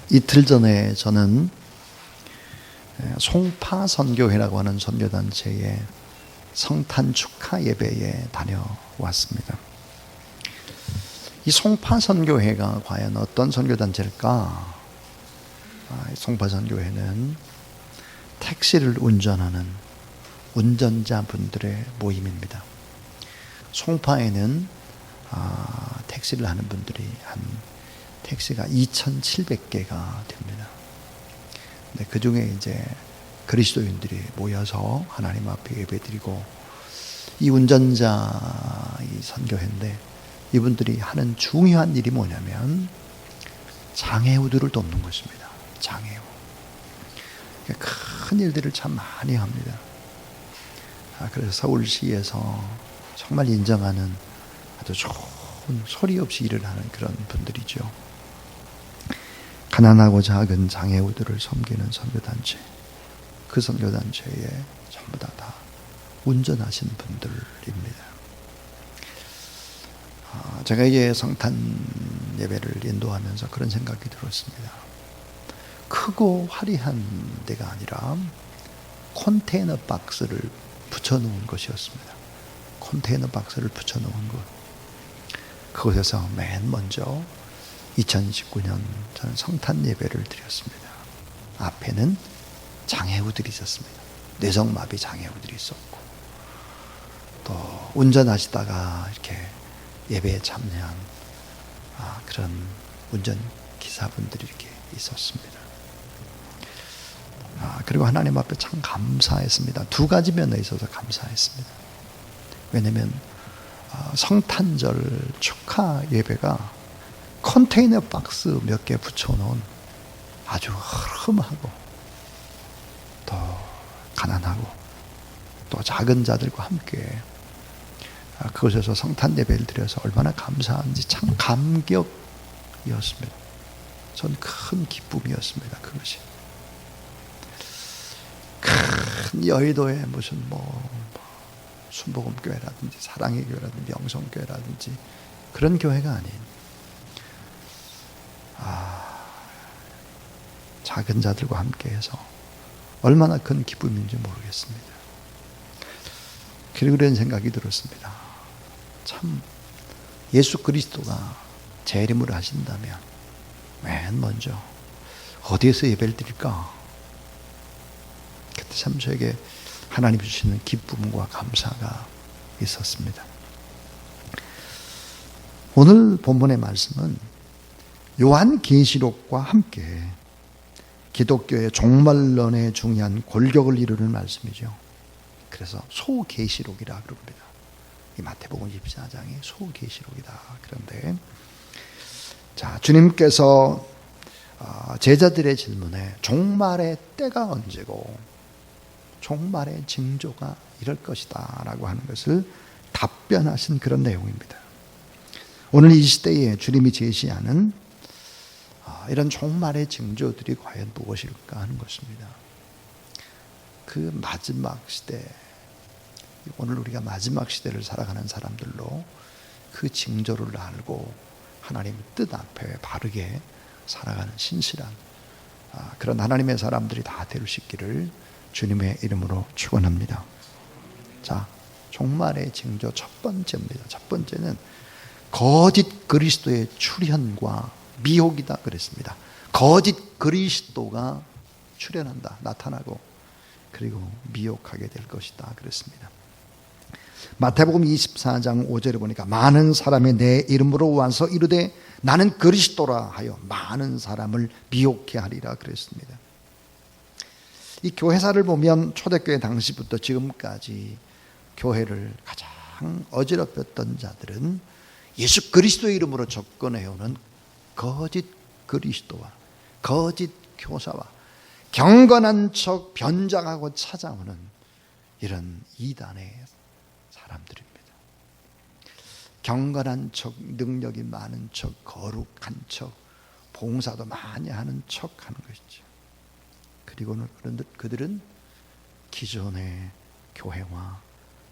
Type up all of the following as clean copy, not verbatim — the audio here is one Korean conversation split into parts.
이틀 전에 저는 송파선교회라고 하는 선교단체의 성탄 축하 예배에 다녀왔습니다. 이 송파선교회가 과연 어떤 선교단체일까? 송파선교회는 택시를 운전하는 운전자분들의 모임입니다. 송파에는 택시를 하는 분들이 택시가 2,700개가 됩니다. 그 중에 이제 그리스도인들이 모여서 하나님 앞에 예배드리고, 이 운전자 이 선교회인데 이분들이 하는 중요한 일이 뭐냐면 장애우들을 돕는 것입니다. 장애우. 큰 일들을 참 많이 합니다. 그래서 서울시에서 정말 인정하는 아주 좋은 소리 없이 일을 하는 그런 분들이죠. 가난하고 작은 장애우들을 섬기는 선교단체, 그 선교단체에 전부 다 운전하시는 분들입니다. 제가 이제 성탄 예배를 인도하면서 그런 생각이 들었습니다. 크고 화려한 데가 아니라 컨테이너 박스를 붙여놓은 것이었습니다. 컨테이너 박스를 붙여놓은 것. 그곳에서 맨 먼저 2019년 저는 성탄 예배를 드렸습니다. 앞에는 장애우들이 있었습니다. 뇌성마비 장애우들이 있었고, 또 운전하시다가 이렇게 예배에 참여한 그런 운전기사분들이 이렇게 있었습니다. 그리고 하나님 앞에 참 감사했습니다. 두 가지 면에 있어서 감사했습니다. 왜냐하면 성탄절 축하 예배가 컨테이너 박스 몇 개 붙여놓은 아주 흐름하고 또 가난하고 또 작은 자들과 함께 그곳에서 성탄 예배를 드려서 얼마나 감사한지 참 감격이었습니다. 전 큰 기쁨이었습니다. 그것이 큰 여의도에 무슨 순복음교회라든지 사랑의 교회라든지 영성교회라든지 그런 교회가 아닌 작은 자들과 함께해서 얼마나 큰 기쁨인지 모르겠습니다. 그리고 그런 생각이 들었습니다. 참 예수 그리스도가 재림을 하신다면 맨 먼저 어디에서 예배를 드릴까? 그때 참 저에게 하나님 주시는 기쁨과 감사가 있었습니다. 오늘 본문의 말씀은 요한계시록과 함께 기독교의 종말론에 중요한 골격을 이루는 말씀이죠. 그래서 소계시록이라 그럽니다. 이 마태복음 24장이 소계시록이다. 그런데 주님께서 제자들의 질문에 종말의 때가 언제고 종말의 징조가 이럴 것이다 라고 하는 것을 답변하신 그런 내용입니다. 오늘 이 시대에 주님이 제시하는 이런 종말의 징조들이 과연 무엇일까 하는 것입니다. 그 마지막 시대, 오늘 우리가 마지막 시대를 살아가는 사람들로 그 징조를 알고 하나님의 뜻 앞에 바르게 살아가는 신실한 그런 하나님의 사람들이 다 될 수 있기를 주님의 이름으로 축원합니다. 종말의 징조 첫 번째입니다. 첫 번째는 거짓 그리스도의 출현과 미혹이다 그랬습니다. 거짓 그리스도가 출현한다, 나타나고 그리고 미혹하게 될 것이다 그랬습니다. 마태복음 24장 5절에 보니까 많은 사람이 내 이름으로 와서 이르되 나는 그리스도라 하여 많은 사람을 미혹해 하리라 그랬습니다. 이 교회사를 보면 초대교회 당시부터 지금까지 교회를 가장 어지럽혔던 자들은 예수 그리스도의 이름으로 접근해오는 거짓 그리스도와 거짓 교사와 경건한 척 변장하고 찾아오는 이런 이단의 사람들입니다. 경건한 척, 능력이 많은 척, 거룩한 척, 봉사도 많이 하는 척 하는 것이죠. 그리고는 그들은 기존의 교회와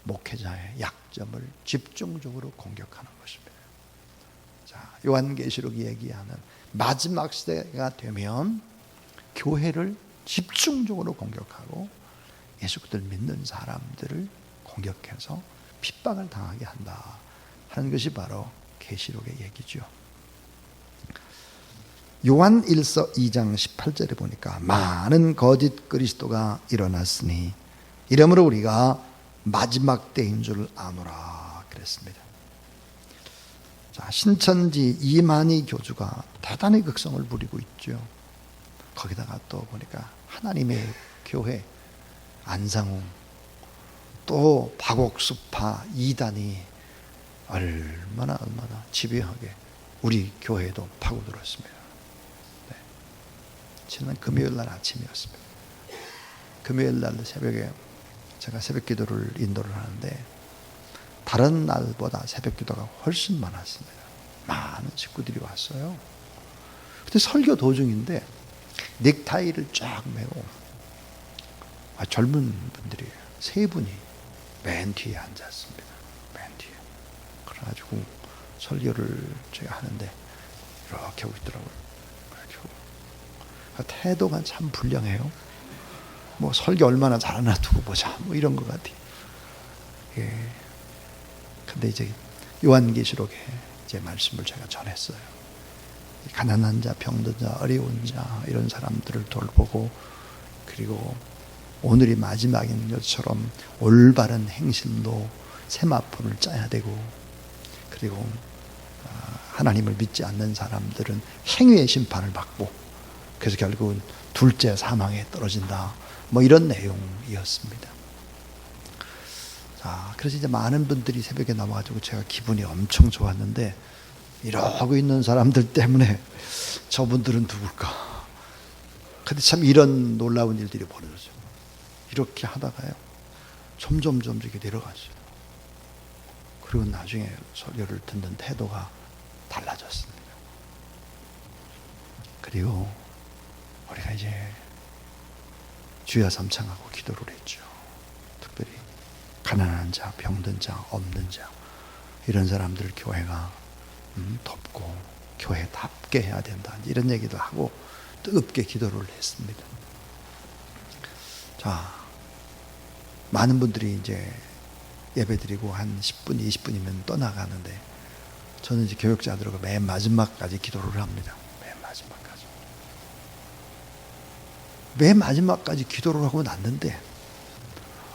목회자의 약점을 집중적으로 공격하는 것입니다. 요한계시록이 얘기하는 마지막 시대가 되면 교회를 집중적으로 공격하고 예수 그리스도를 믿는 사람들을 공격해서 핍박을 당하게 한다 하는 것이 바로 계시록의 얘기죠. 요한 1서 2장 18절에 보니까 많은 거짓 그리스도가 일어났으니 이러므로 우리가 마지막 때인 줄 아노라 그랬습니다. 자, 신천지 이만희 교주가 대단히 극성을 부리고 있죠. 거기다가 또 보니까 하나님의 교회 안상홍 또 박옥수파 이단이 얼마나 집요하게 우리 교회에도 파고들었습니다. 네. 지난 금요일날 아침이었습니다. 금요일날 새벽에 제가 새벽기도를 인도를 하는데 다른 날보다 새벽기도가 훨씬 많았습니다. 많은 식구들이 왔어요. 그때 설교 도중인데 넥타이를 쫙 메고 젊은 분들이 세 분이 맨 뒤에 앉았습니다. 맨 뒤에. 그래가지고 설교를 제가 하는데 이렇게 하고 있더라고요. 태도가 참 불량해요. 뭐 설교 얼마나 잘하나 두고 보자 뭐 이런 것 같아요. 예. 근데 이제 요한계시록에 이제 말씀을 제가 전했어요. 가난한 자, 병든 자, 어려운 자 이런 사람들을 돌보고 그리고 오늘이 마지막인 것처럼 올바른 행실로 세마포를 짜야 되고 그리고 하나님을 믿지 않는 사람들은 행위의 심판을 받고 그래서 결국은 둘째 사망에 떨어진다. 뭐 이런 내용이었습니다. 자, 그래서 이제 많은 분들이 새벽에 나와가지고 제가 기분이 엄청 좋았는데 이러고 있는 사람들 때문에 저분들은 누굴까? 근데 참 이런 놀라운 일들이 벌어졌죠. 이렇게 하다가요. 점점 이렇게 내려갔어요. 그리고 나중에 설교를 듣는 태도가 달라졌습니다. 그리고 우리가 이제 주여 삼창하고 기도를 했죠. 특별히 가난한 자, 병든 자, 없는 자 이런 사람들 교회가 돕고 교회답게 해야 된다 이런 얘기도 하고 뜨겁게 기도를 했습니다. 자, 많은 분들이 이제 예배드리고 한 10분, 20분이면 떠나가는데 저는 이제 교역자들하고 맨 마지막까지 기도를 합니다. 맨 마지막까지 기도를 하고 났는데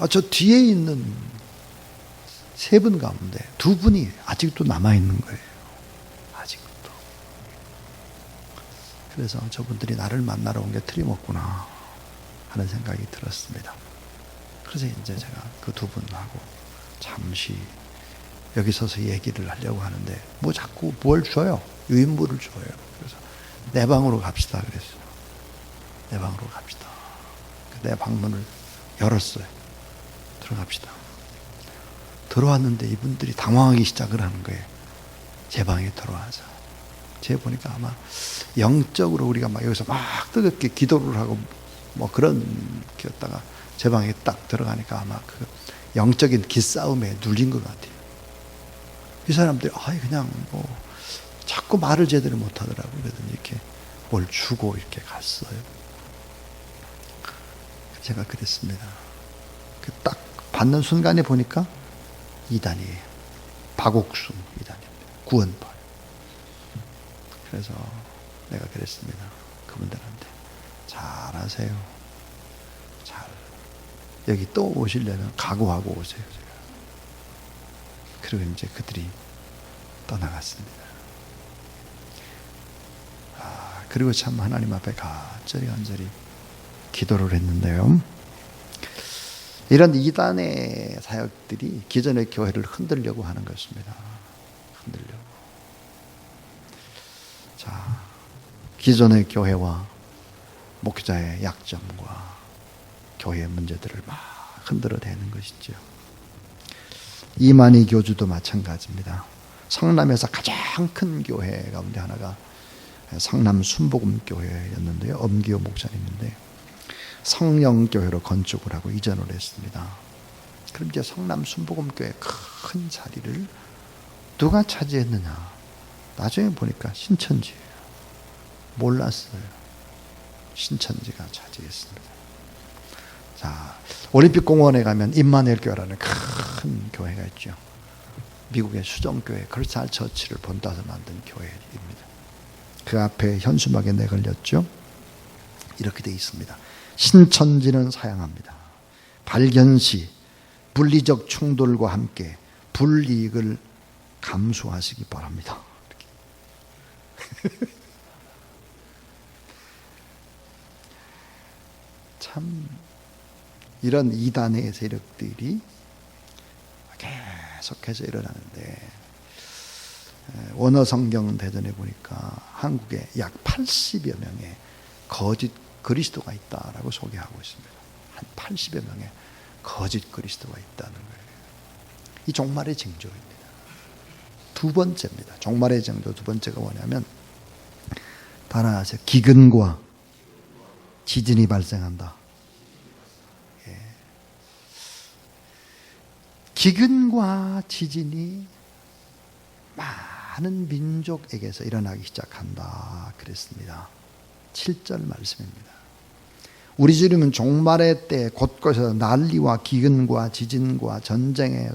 저 뒤에 있는 세 분 가운데 두 분이 아직도 남아있는 거예요. 아직도. 그래서 저분들이 나를 만나러 온 게 틀림없구나 하는 생각이 들었습니다. 그래서 이제 제가 그 두 분하고 잠시 여기 서서 얘기를 하려고 하는데 뭐 자꾸 뭘 줘요. 유인물을 줘요. 그래서 내 방으로 갑시다 그랬어요. 내 방으로 갑시다. 내 방문을 열었어요. 들어갑시다. 들어왔는데 이분들이 당황하기 시작을 하는 거예요. 제 방에 들어와서. 제가 보니까 아마 영적으로 우리가 막 여기서 막 뜨겁게 기도를 하고 뭐 그런 기였다가 제 방에 딱 들어가니까 아마 그 영적인 기싸움에 눌린 것 같아요. 이 사람들이 그냥 뭐 자꾸 말을 제대로 못 하더라고요. 그러더니 이렇게 뭘 주고 이렇게 갔어요. 제가 그랬습니다. 딱 받는 순간에 보니까 이단이에요. 박옥순 이단입니다. 구원파. 그래서 내가 그랬습니다. 그분들한테 잘하세요. 잘. 여기 또 오시려면 각오하고 오세요. 제가. 그리고 이제 그들이 떠나갔습니다. 그리고 참 하나님 앞에 간절히 기도를 했는데요. 이런 이단의 사역들이 기존의 교회를 흔들려고 하는 것입니다. 흔들려고. 자, 기존의 교회와 목자의 약점과 교회의 문제들을 막 흔들어대는 것이죠. 이만희 교주도 마찬가지입니다. 성남에서 가장 큰 교회 가운데 하나가 성남 순복음교회였는데요. 엄기호 목사님인데 성령교회로 건축을 하고 이전을 했습니다. 그럼 이제 성남 순복음교회 큰 자리를 누가 차지했느냐? 나중에 보니까 신천지예요. 몰랐어요. 신천지가 차지했습니다. 자, 올림픽공원에 가면 임마누엘 교회라는 큰 교회가 있죠. 미국의 수정교회 크리스탈 처치를 본따서 만든 교회입니다. 그 앞에 현수막에 내걸렸죠. 이렇게 되어 있습니다. 신천지는 사양합니다. 발견시 분리적 충돌과 함께 불이익을 감수하시기 바랍니다. 참 이런 이단의 세력들이 계속해서 일어나는데, 원어성경 대전에 보니까 한국에 약 80여 명의 거짓 그리스도가 있다라고 소개하고 있습니다. 한 80여 명의 거짓 그리스도가 있다는 거예요. 이 종말의 징조입니다. 두 번째입니다. 종말의 징조 두 번째가 뭐냐면, 따라하세요. 기근과 지진이 발생한다. 기근과 지진이 많은 민족에게서 일어나기 시작한다 그랬습니다. 7절 말씀입니다. 우리 주님은 종말의 때 곳곳에서 난리와 기근과 지진과 전쟁의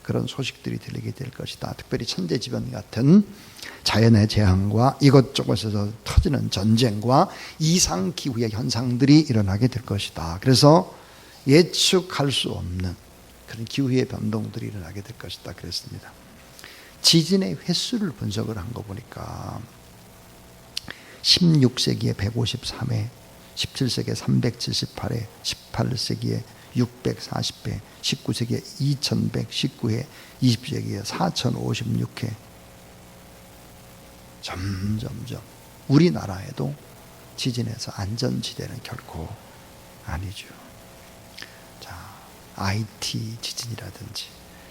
그런 소식들이 들리게 될 것이다. 특별히 천재지변 같은 자연의 재앙과 이것저것에서 터지는 전쟁과 이상기후의 현상들이 일어나게 될 것이다. 그래서 예측할 수 없는 그런 기후의 변동들이 일어나게 될 것이다 그랬습니다. 지진의 횟수를 분석을 한 거 보니까 16세기에 153회, 17세기에 378회, 18세기에 640회, 19세기에 2119회, 20세기에 4056회. 점점점 우리나라에도 지진에서 안전지대는 결코 아니죠. 자, 아이티 지진이라든지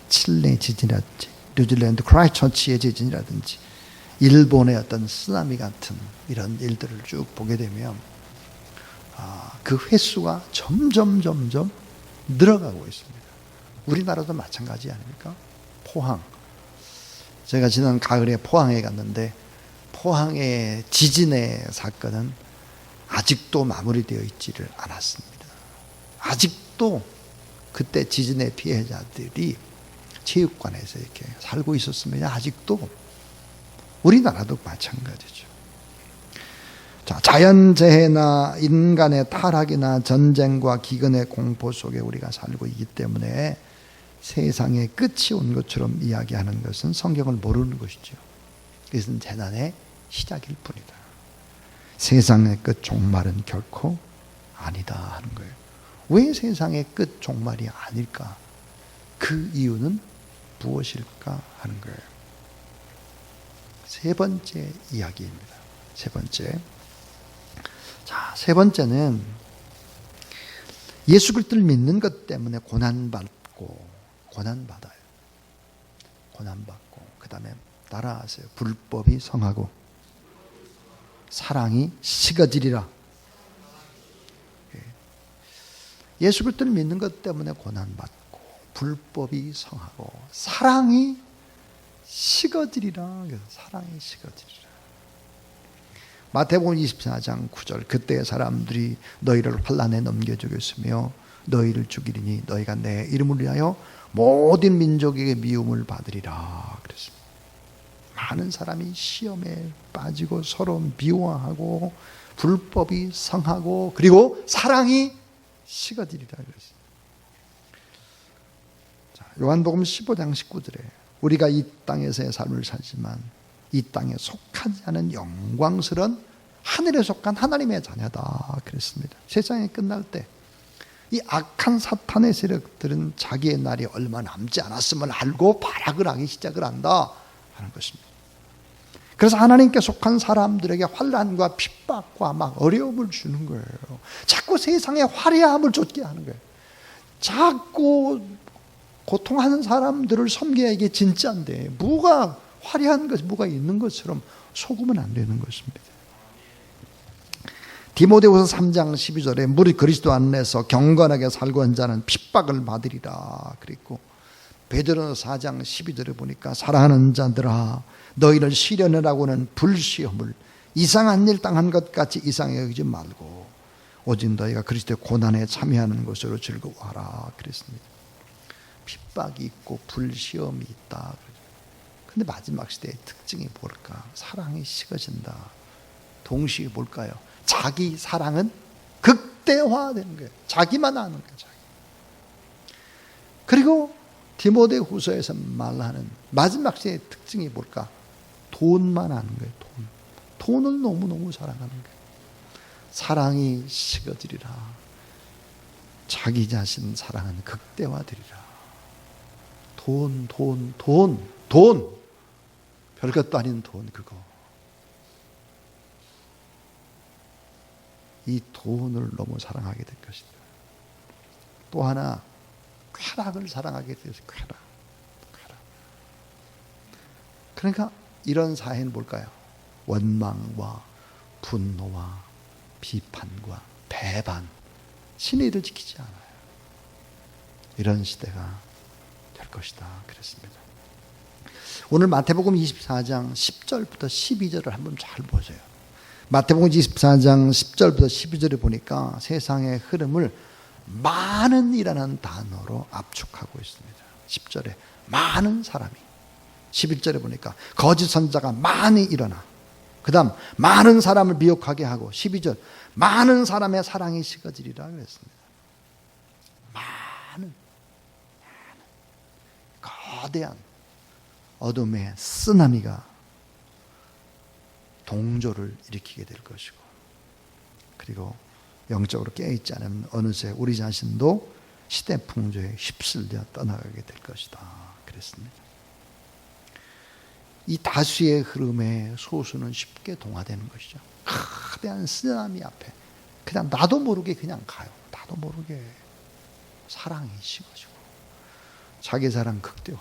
칠레 지진이라든지 뉴질랜드 크라이처치의 지진이라든지 일본의 어떤 쓰나미 같은 이런 일들을 쭉 보게 되면 그 횟수가 점점 늘어가고 있습니다. 우리나라도 마찬가지 아닙니까? 포항. 제가 지난 가을에 포항에 갔는데 포항의 지진의 사건은 아직도 마무리되어 있지를 않았습니다. 아직도 그때 지진의 피해자들이 체육관에서 이렇게 살고 있었습니다. 아직도. 우리나라도 마찬가지죠. 자, 자연재해나 인간의 타락이나 전쟁과 기근의 공포 속에 우리가 살고 있기 때문에 세상의 끝이 온 것처럼 이야기하는 것은 성경을 모르는 것이죠. 이것은 재난의 시작일 뿐이다. 세상의 끝 종말은 결코 아니다 하는 거예요. 왜 세상의 끝 종말이 아닐까? 그 이유는 무엇일까 하는 거예요. 세 번째 이야기입니다. 세 번째. 자, 세 번째는 예수 그리스도를 믿는 것 때문에 고난받아요. 고난받고 그 다음에 따라하세요. 불법이 성하고 사랑이 식어지리라. 예수 그리스도를 믿는 것 때문에 고난받고 불법이 성하고 사랑이 식어지리라. 사랑이 식어지리라. 마태복음 24장 9절. 그때 사람들이 너희를 환난에 넘겨주겠으며 너희를 죽이리니 너희가 내 이름을 위하여 모든 민족에게 미움을 받으리라 그랬습니다. 많은 사람이 시험에 빠지고 서로 미워하고 불법이 성하고 그리고 사랑이 식어지리라 그랬습니다. 자, 요한복음 15장 19절에 우리가 이 땅에서의 삶을 살지만 이 땅에 속하지 않은 영광스러운 하늘에 속한 하나님의 자녀다 그랬습니다. 세상이 끝날 때 이 악한 사탄의 세력들은 자기의 날이 얼마 남지 않았음을 알고 발악을 하기 시작을 한다 하는 것입니다. 그래서 하나님께 속한 사람들에게 환난과 핍박과 막 어려움을 주는 거예요. 자꾸 세상의 화려함을 좇게 하는 거예요. 자꾸 고통하는 사람들을 섬겨야 이게 진짜인데 뭐가 화려한 것, 뭐가 있는 것처럼 속으면 안 되는 것입니다. 디모데후서 3장 12절에 무릇 그리스도 안에서 경건하게 살고 한 자는 핍박을 받으리라 그랬고, 베드로서 4장 12절에 보니까 사랑하는 자들아 너희를 시련하라고는 불시험을 이상한 일 당한 것 같이 이상하게 여기지 말고 오직 너희가 그리스도의 고난에 참여하는 것으로 즐거워하라 그랬습니다. 핍박이 있고 불시험이 있다. 근데 마지막 시대의 특징이 뭘까? 사랑이 식어진다. 동시에 뭘까요? 자기 사랑은 극대화되는 거예요. 자기만 아는 거예요. 자기. 그리고 디모데후서에서 말하는 마지막 시대의 특징이 뭘까? 돈만 아는 거예요. 돈을 너무너무 사랑하는 거예요. 사랑이 식어지리라. 자기 자신 사랑은 극대화되리라. 돈. 별것도 아닌 돈 그거. 이 돈을 너무 사랑하게 될 것이다. 또 하나 쾌락을 사랑하게 되어서 쾌락. 그러니까 이런 사회는 뭘까요? 원망과 분노와 비판과 배반, 신의를 지키지 않아요. 이런 시대가 될 것이다 그랬습니다. 오늘 마태복음 24장 10절부터 12절을 한번 잘 보세요. 마태복음 24장 10절부터 12절에 보니까 세상의 흐름을 많은이라는 단어로 압축하고 있습니다. 10절에 많은 사람이, 11절에 보니까 거짓 선지자가 많이 일어나, 그 다음 많은 사람을 미혹하게 하고 12절 많은 사람의 사랑이 식어지리라 그랬습니다. 많은 거대한 어둠의 쓰나미가 동조를 일으키게 될 것이고, 그리고 영적으로 깨어있지 않으면 어느새 우리 자신도 시대 풍조에 휩쓸려 떠나가게 될 것이다 그랬습니다. 이 다수의 흐름에 소수는 쉽게 동화되는 것이죠. 거대한 쓰나미 앞에 그냥 나도 모르게 그냥 가요. 나도 모르게 사랑이 식어지고 자기 사랑 극대화,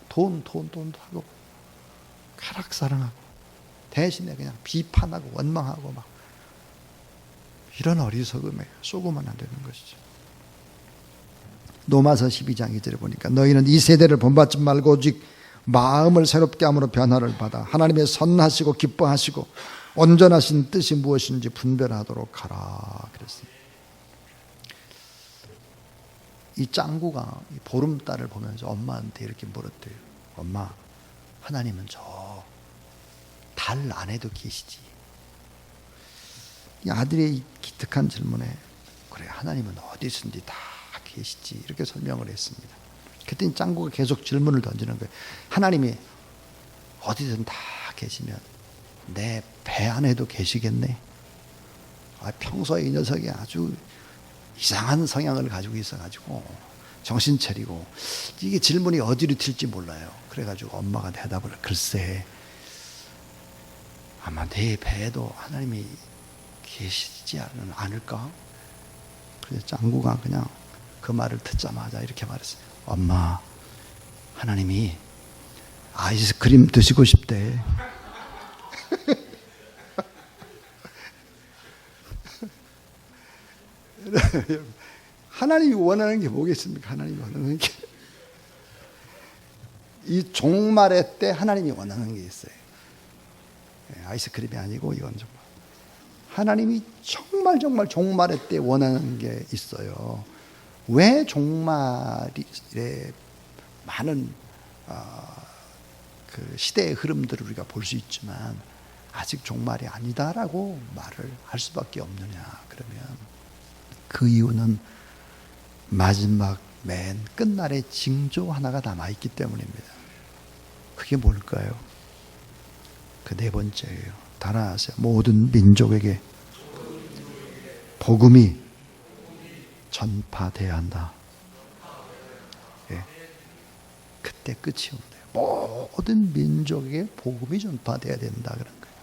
돈도 하고 쾌락 사랑하고 대신에 그냥 비판하고 원망하고 막 이런 어리석음에 쏘고만 안 되는 것이죠. 로마서 12장 2절에 보니까 너희는 이 세대를 본받지 말고 오직 마음을 새롭게 함으로 변화를 받아 하나님의 선하시고 기뻐하시고 온전하신 뜻이 무엇인지 분별하도록 하라 그랬습니다. 이 짱구가 보름달을 보면서 엄마한테 이렇게 물었대요. 엄마, 하나님은 저 달 안에도 계시지? 이 아들의 기특한 질문에 그래, 하나님은 어디든지 다 계시지, 이렇게 설명을 했습니다. 그랬더니 짱구가 계속 질문을 던지는 거예요. 하나님이 어디든 다 계시면 내 배 안에도 계시겠네? 평소에 이 녀석이 아주 이상한 성향을 가지고 있어가지고 정신 차리고 이게 질문이 어디로 튈지 몰라요. 그래가지고 엄마가 대답을, 글쎄 아마 내 배에도 하나님이 계시지 않을까? 그래서 짱구가 그냥 그 말을 듣자마자 이렇게 말했어요. 엄마, 하나님이 아이스크림 드시고 싶대. 하나님이 원하는 게 뭐겠습니까? 하나님이 원하는 게 이 종말의 때 하나님이 원하는 게 있어요. 아이스크림이 아니고 이건 정말 하나님이 정말 종말의 때 원하는 게 있어요. 왜 종말에 많은 그 시대의 흐름들을 우리가 볼 수 있지만 아직 종말이 아니다라고 말을 할 수밖에 없느냐 그러면 그 이유는 마지막 맨 끝날의 징조 하나가 남아있기 때문입니다. 그게 뭘까요? 그 네 번째예요. 따라하세요. 모든 민족에게 복음이 전파돼야 한다. 예. 그때 끝이 온대요. 모든 민족에게 복음이 전파돼야 된다 그런 거예요.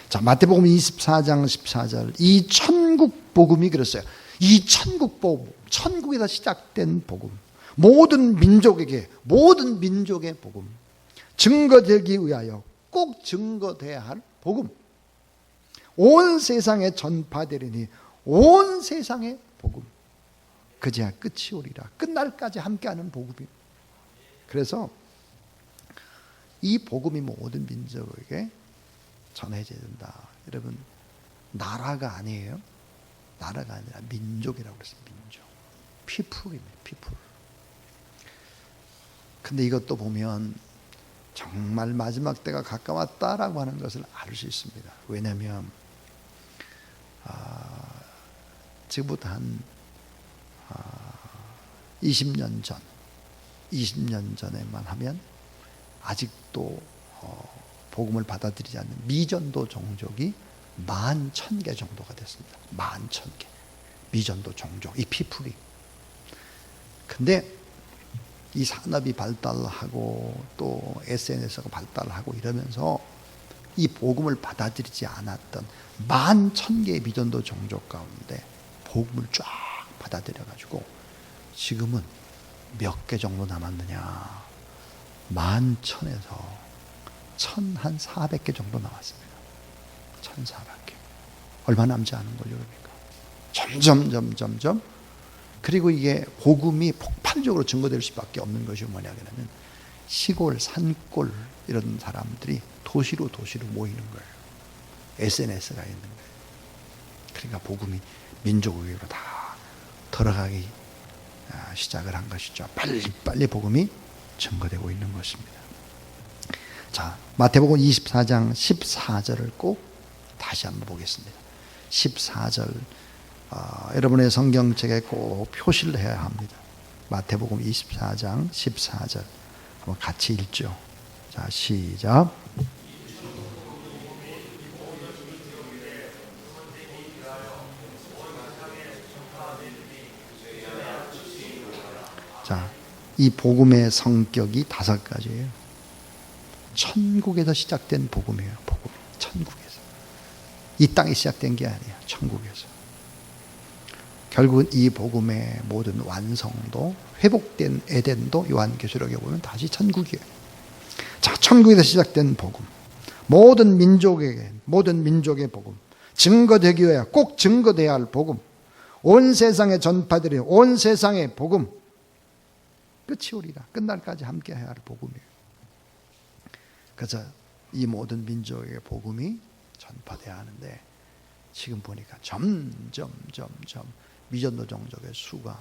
자, 마태복음 24장 14절. 이 천국 복음이 그랬어요. 이 천국 복음, 천국에서 시작된 복음, 모든 민족의 복음, 증거되기 위하여 꼭 증거돼야 할 복음, 온 세상에 전파되리니 온 세상의 복음, 그제야 끝이 오리라. 끝날까지 함께하는 복음이. 그래서 이 복음이 모든 민족에게 전해져야 된다. 여러분, 나라가 아니에요. 나라가 아니라 민족이라고 그랬어요. 민족. 피플입니다. 피플. 근데 이것도 보면 정말 마지막 때가 가까웠다라고 하는 것을 알 수 있습니다. 왜냐하면 지금부터 한 20년 전, 20년 전에만 하면 아직도 복음을 받아들이지 않는 미전도 종족이 11,000개 정도가 됐습니다. 11,000개. 미전도 종족, 이 피플이. 근데 이 산업이 발달하고 또 SNS가 발달하고 이러면서 이 복음을 받아들이지 않았던 11,000개의 미전도 종족 가운데 복음을 쫙 받아들여가지고 지금은 몇 개 정도 남았느냐. 11,000에서 1,400개 정도 남았습니다. 1,400개. 얼마 남지 않은 걸요, 그러니까. 점점. 그리고 이게 복음이 폭발적으로 증거될 수밖에 없는 것이 뭐냐면은 시골, 산골 이런 사람들이 도시로 모이는 거예요. SNS가 있는 거예요. 그러니까 복음이 민족의회로 다 들어가기 시작을 한 것이죠. 빨리 복음이 증거되고 있는 것입니다. 자, 마태복음 24장 14절을 꼭 다시 한번 보겠습니다. 14절 여러분의 성경책에 꼭 표시를 해야 합니다. 마태복음 24장 14절 한번 같이 읽죠. 자, 시작. 자, 이 복음의 성격이 5가지예요. 천국에서 시작된 복음이에요. 복음. 천국에서. 이 땅에 시작된 게 아니에요. 천국에서. 결국은 이 복음의 모든 완성도, 회복된 에덴도 요한계시록에 보면 다시 천국이에요. 자, 천국에서 시작된 복음. 모든 민족의 복음. 증거되기 꼭 증거돼야 할 복음. 온 세상에 전파되려 온 세상의 복음. 끝이 오리라. 끝날까지 함께 해야 할 복음이에요. 그래서 이 모든 민족의 복음이 전파돼야 하는데 지금 보니까 점점 미전도 종족의 수가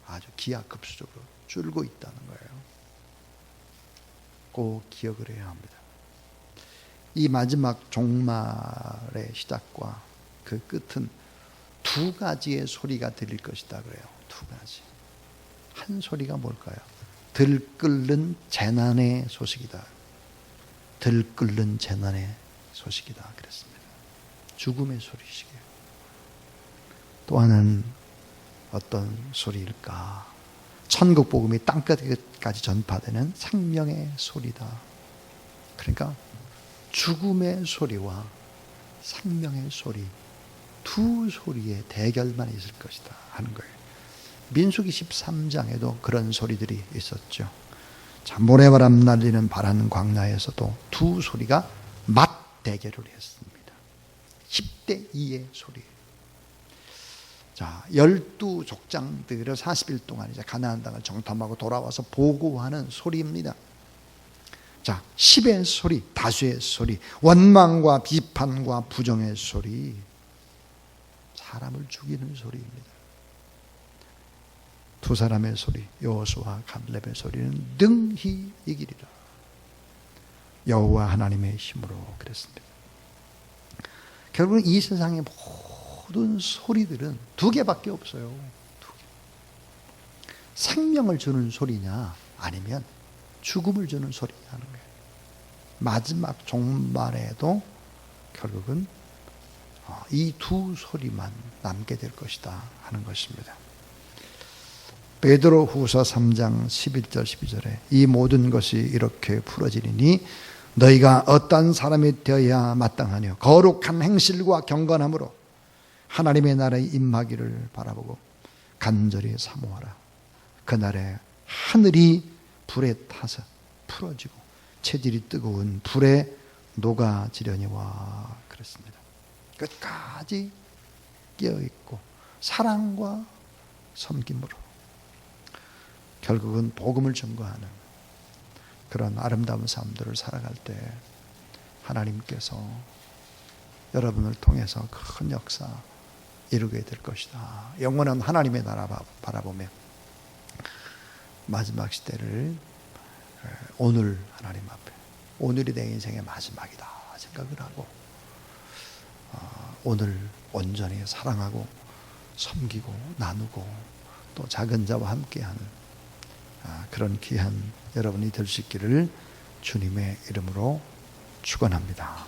아주 기하급수적으로 줄고 있다는 거예요. 꼭 기억을 해야 합니다. 이 마지막 종말의 시작과 그 끝은 2가지의 소리가 들릴 것이다 그래요. 2가지. 한 소리가 뭘까요? 들끓는 재난의 소식이다. 들끓는 재난의 소식이다 그랬습니다. 죽음의 소리시기예요. 또 하나는 어떤 소리일까? 천국 복음이 땅끝까지 전파되는 생명의 소리다. 그러니까 죽음의 소리와 생명의 소리, 2 소리의 대결만 있을 것이다 하는 거예요. 민수기 13장에도 그런 소리들이 있었죠. 자, 모래바람 날리는 바람 광야에서도 2 소리가 맞대결을 했습니다. 10대 2의 소리. 자, 12족장들을 40일 동안 이제 가나안 땅을 정탐하고 돌아와서 보고하는 소리입니다. 자, 10의 소리, 다수의 소리, 원망과 비판과 부정의 소리, 사람을 죽이는 소리입니다. 2 사람의 소리, 여호수아와 갈렙의 소리는 능히 이기리라. 여호와 하나님의 힘으로 그랬습니다. 결국은 이 세상의 모든 소리들은 2개밖에 없어요. 2개. 생명을 주는 소리냐 아니면 죽음을 주는 소리냐는 거예요. 마지막 종말에도 결국은 이 2 소리만 남게 될 것이다 하는 것입니다. 베드로후서 3장 11절 12절에 이 모든 것이 이렇게 풀어지리니 너희가 어떤 사람이 되어야 마땅하뇨 거룩한 행실과 경건함으로 하나님의 나라에 임하기를 바라보고 간절히 사모하라. 그날에 하늘이 불에 타서 풀어지고 체질이 뜨거운 불에 녹아지려니와 그랬습니다. 끝까지 깨어있고 사랑과 섬김으로 결국은 복음을 증거하는 그런 아름다운 삶들을 살아갈 때 하나님께서 여러분을 통해서 큰 역사 이루게 될 것이다. 영원한 하나님의 나라 바라보며 마지막 시대를 오늘 하나님 앞에, 오늘이 내 인생의 마지막이다 생각을 하고 오늘 온전히 사랑하고 섬기고 나누고 또 작은 자와 함께하는 그런 귀한 여러분이 될 수 있기를 주님의 이름으로 축원합니다.